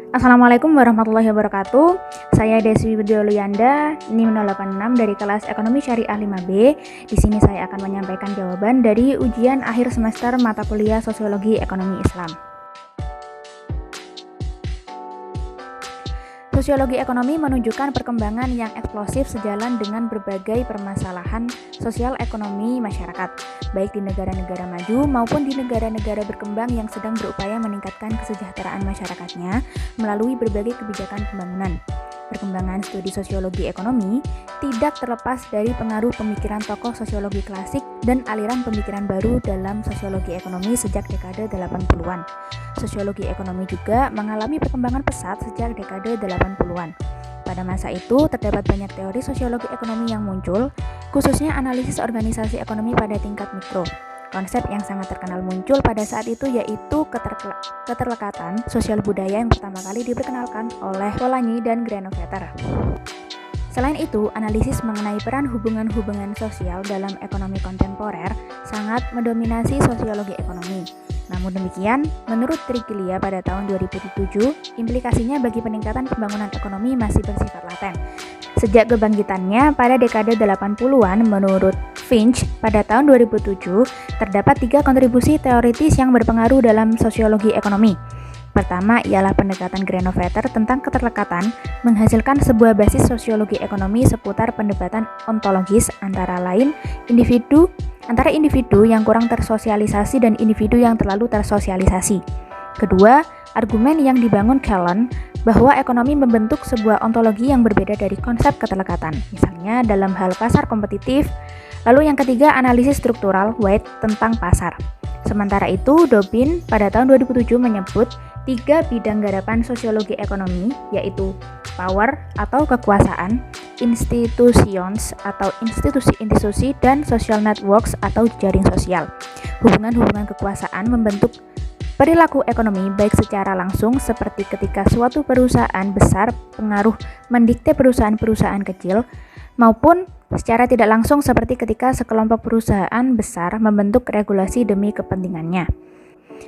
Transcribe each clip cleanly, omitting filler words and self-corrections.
Assalamualaikum warahmatullahi wabarakatuh. Saya Deswi Widyoluyanda, NIM 086 dari kelas Ekonomi Syariah 5B. Di sini saya akan menyampaikan jawaban dari ujian akhir semester mata kuliah Sosiologi Ekonomi Islam. Sosiologi ekonomi menunjukkan perkembangan yang eksplosif sejalan dengan berbagai permasalahan sosial ekonomi masyarakat, baik di negara-negara maju maupun di negara-negara berkembang yang sedang berupaya meningkatkan kesejahteraan masyarakatnya melalui berbagai kebijakan pembangunan. Perkembangan studi sosiologi ekonomi tidak terlepas dari pengaruh pemikiran tokoh sosiologi klasik dan aliran pemikiran baru dalam sosiologi ekonomi sejak dekade 80-an. Sosiologi ekonomi juga mengalami perkembangan pesat sejak dekade 80-an. Pada masa itu, terdapat banyak teori sosiologi ekonomi yang muncul, khususnya analisis organisasi ekonomi pada tingkat mikro. Konsep yang sangat terkenal muncul pada saat itu yaitu keterlekatan sosial budaya yang pertama kali diperkenalkan oleh Polanyi dan Granovetter. Selain itu, analisis mengenai peran hubungan-hubungan sosial dalam ekonomi kontemporer sangat mendominasi sosiologi ekonomi. Namun demikian, menurut Triglia pada tahun 2007, implikasinya bagi peningkatan pembangunan ekonomi masih bersifat laten. Sejak kebangkitannya pada dekade 80-an, menurut Finch pada tahun 2007, terdapat 3 kontribusi teoritis yang berpengaruh dalam sosiologi ekonomi. Pertama ialah pendekatan Granovetter tentang keterlekatan menghasilkan sebuah basis sosiologi ekonomi seputar pendekatan ontologis antara individu yang kurang tersosialisasi dan individu yang terlalu tersosialisasi. Kedua, argumen yang dibangun Callan bahwa ekonomi membentuk sebuah ontologi yang berbeda dari konsep keterlekatan, misalnya dalam hal pasar kompetitif. Lalu yang ketiga, analisis struktural White tentang pasar. Sementara itu, Dobbin pada tahun 2007 menyebut 3 bidang garapan sosiologi ekonomi, yaitu power atau kekuasaan, institutions atau institusi-institusi, dan social networks atau jaring sosial. Hubungan-hubungan kekuasaan membentuk perilaku ekonomi baik secara langsung seperti ketika suatu perusahaan besar pengaruh mendikte perusahaan-perusahaan kecil, maupun secara tidak langsung seperti ketika sekelompok perusahaan besar membentuk regulasi demi kepentingannya.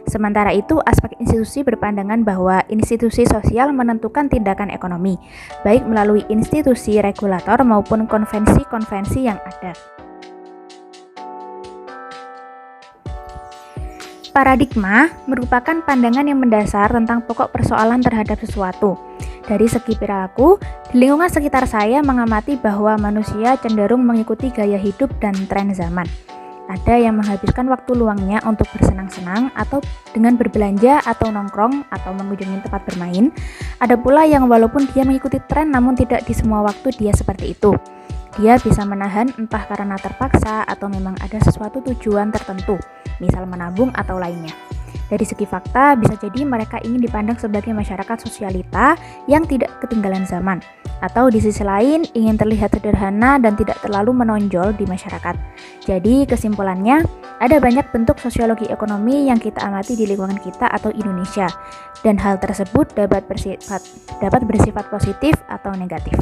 Sementara itu, aspek institusi berpandangan bahwa institusi sosial menentukan tindakan ekonomi, baik melalui institusi regulator maupun konvensi-konvensi yang ada. Paradigma merupakan pandangan yang mendasar tentang pokok persoalan terhadap sesuatu. Dari segi perilaku, di lingkungan sekitar saya mengamati bahwa manusia cenderung mengikuti gaya hidup dan tren zaman. Ada yang menghabiskan waktu luangnya untuk bersenang-senang atau dengan berbelanja atau nongkrong atau mengunjungi tempat bermain. Ada pula yang walaupun dia mengikuti tren namun tidak di semua waktu dia seperti itu. Dia bisa menahan entah karena terpaksa atau memang ada sesuatu tujuan tertentu, misal menabung atau lainnya. Dari segi fakta, bisa jadi mereka ingin dipandang sebagai masyarakat sosialita yang tidak ketinggalan zaman, atau di sisi lain ingin terlihat sederhana dan tidak terlalu menonjol di masyarakat. Jadi kesimpulannya, ada banyak bentuk sosiologi ekonomi yang kita amati di lingkungan kita atau Indonesia, dan hal tersebut dapat bersifat positif atau negatif.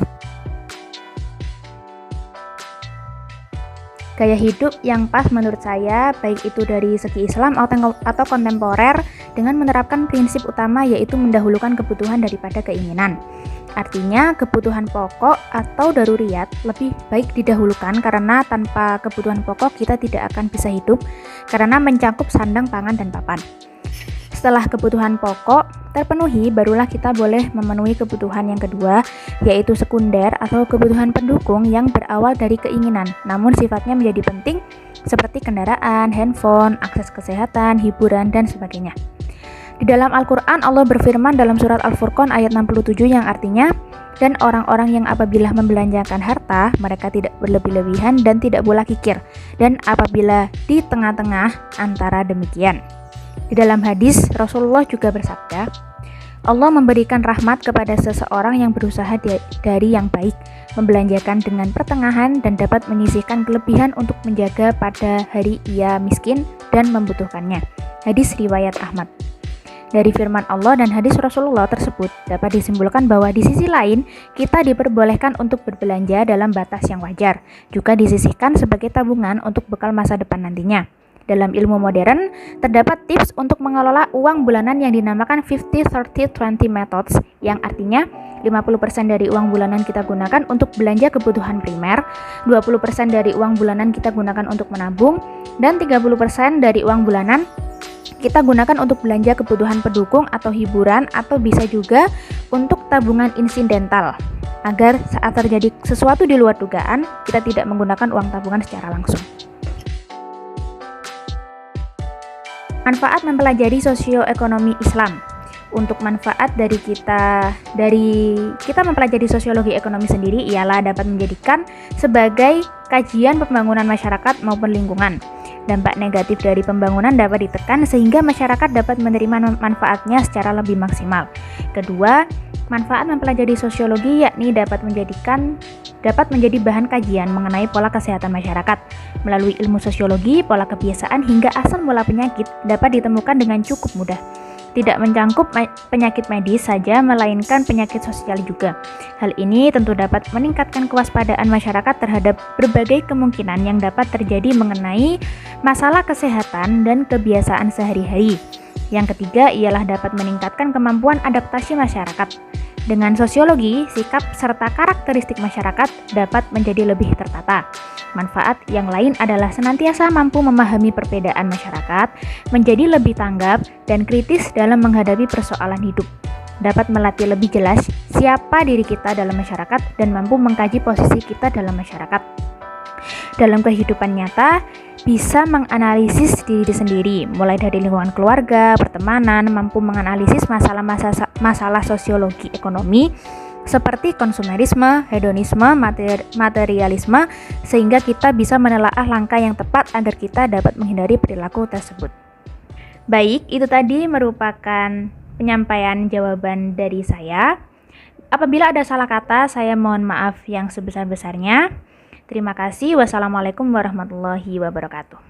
Gaya hidup yang pas menurut saya, baik itu dari segi Islam atau kontemporer, dengan menerapkan prinsip utama yaitu mendahulukan kebutuhan daripada keinginan. Artinya, kebutuhan pokok atau daruriyat lebih baik didahulukan karena tanpa kebutuhan pokok kita tidak akan bisa hidup karena mencakup sandang, pangan, dan papan. Setelah kebutuhan pokok terpenuhi, barulah kita boleh memenuhi kebutuhan yang kedua, yaitu sekunder atau kebutuhan pendukung yang berawal dari keinginan, namun sifatnya menjadi penting seperti kendaraan, handphone, akses kesehatan, hiburan, dan sebagainya. Di dalam Al-Quran, Allah berfirman dalam surat Al-Furqan ayat 67 yang artinya, dan orang-orang yang apabila membelanjakan harta, mereka tidak berlebih-lebihan dan tidak pula kikir, dan apabila di tengah-tengah antara demikian. Di dalam hadis, Rasulullah juga bersabda, Allah memberikan rahmat kepada seseorang yang berusaha dari yang baik, membelanjakan dengan pertengahan dan dapat menyisihkan kelebihan untuk menjaga pada hari ia miskin dan membutuhkannya. Hadis riwayat Ahmad. Dari firman Allah dan hadis Rasulullah tersebut dapat disimpulkan bahwa di sisi lain kita diperbolehkan untuk berbelanja dalam batas yang wajar, juga disisihkan sebagai tabungan untuk bekal masa depan nantinya. Dalam ilmu modern, terdapat tips untuk mengelola uang bulanan yang dinamakan 50-30-20 methods, yang artinya 50% dari uang bulanan kita gunakan untuk belanja kebutuhan primer, 20% dari uang bulanan kita gunakan untuk menabung, dan 30% dari uang bulanan kita gunakan untuk belanja kebutuhan pendukung atau hiburan, atau bisa juga untuk tabungan insidental, agar saat terjadi sesuatu di luar dugaan, kita tidak menggunakan uang tabungan secara langsung. Manfaat mempelajari sosioekonomi Islam. Untuk manfaat dari kita mempelajari sosiologi ekonomi sendiri ialah dapat menjadikan sebagai kajian pembangunan masyarakat maupun lingkungan. Dampak negatif dari pembangunan dapat ditekan sehingga masyarakat dapat menerima manfaatnya secara lebih maksimal. Kedua, manfaat mempelajari sosiologi yakni dapat menjadi bahan kajian mengenai pola kesehatan masyarakat. Melalui ilmu sosiologi, pola kebiasaan hingga asal mula penyakit dapat ditemukan dengan cukup mudah. Tidak mencangkup penyakit medis saja, melainkan penyakit sosial juga. Hal ini tentu dapat meningkatkan kewaspadaan masyarakat terhadap berbagai kemungkinan yang dapat terjadi mengenai masalah kesehatan dan kebiasaan sehari-hari. Yang ketiga ialah dapat meningkatkan kemampuan adaptasi masyarakat. Dengan sosiologi, sikap serta karakteristik masyarakat dapat menjadi lebih tertata. Manfaat yang lain adalah senantiasa mampu memahami perbedaan masyarakat, menjadi lebih tanggap dan kritis dalam menghadapi persoalan hidup. Dapat melatih lebih jelas siapa diri kita dalam masyarakat dan mampu mengkaji posisi kita dalam masyarakat. Dalam kehidupan nyata, bisa menganalisis diri sendiri, mulai dari lingkungan keluarga, pertemanan, mampu menganalisis masalah sosiologi ekonomi, seperti konsumerisme, hedonisme, materialisme, sehingga kita bisa menelaah langkah yang tepat agar kita dapat menghindari perilaku tersebut. Baik, itu tadi merupakan penyampaian jawaban dari saya. Apabila ada salah kata, saya mohon maaf yang sebesar-besarnya. Terima kasih. Wassalamualaikum warahmatullahi wabarakatuh.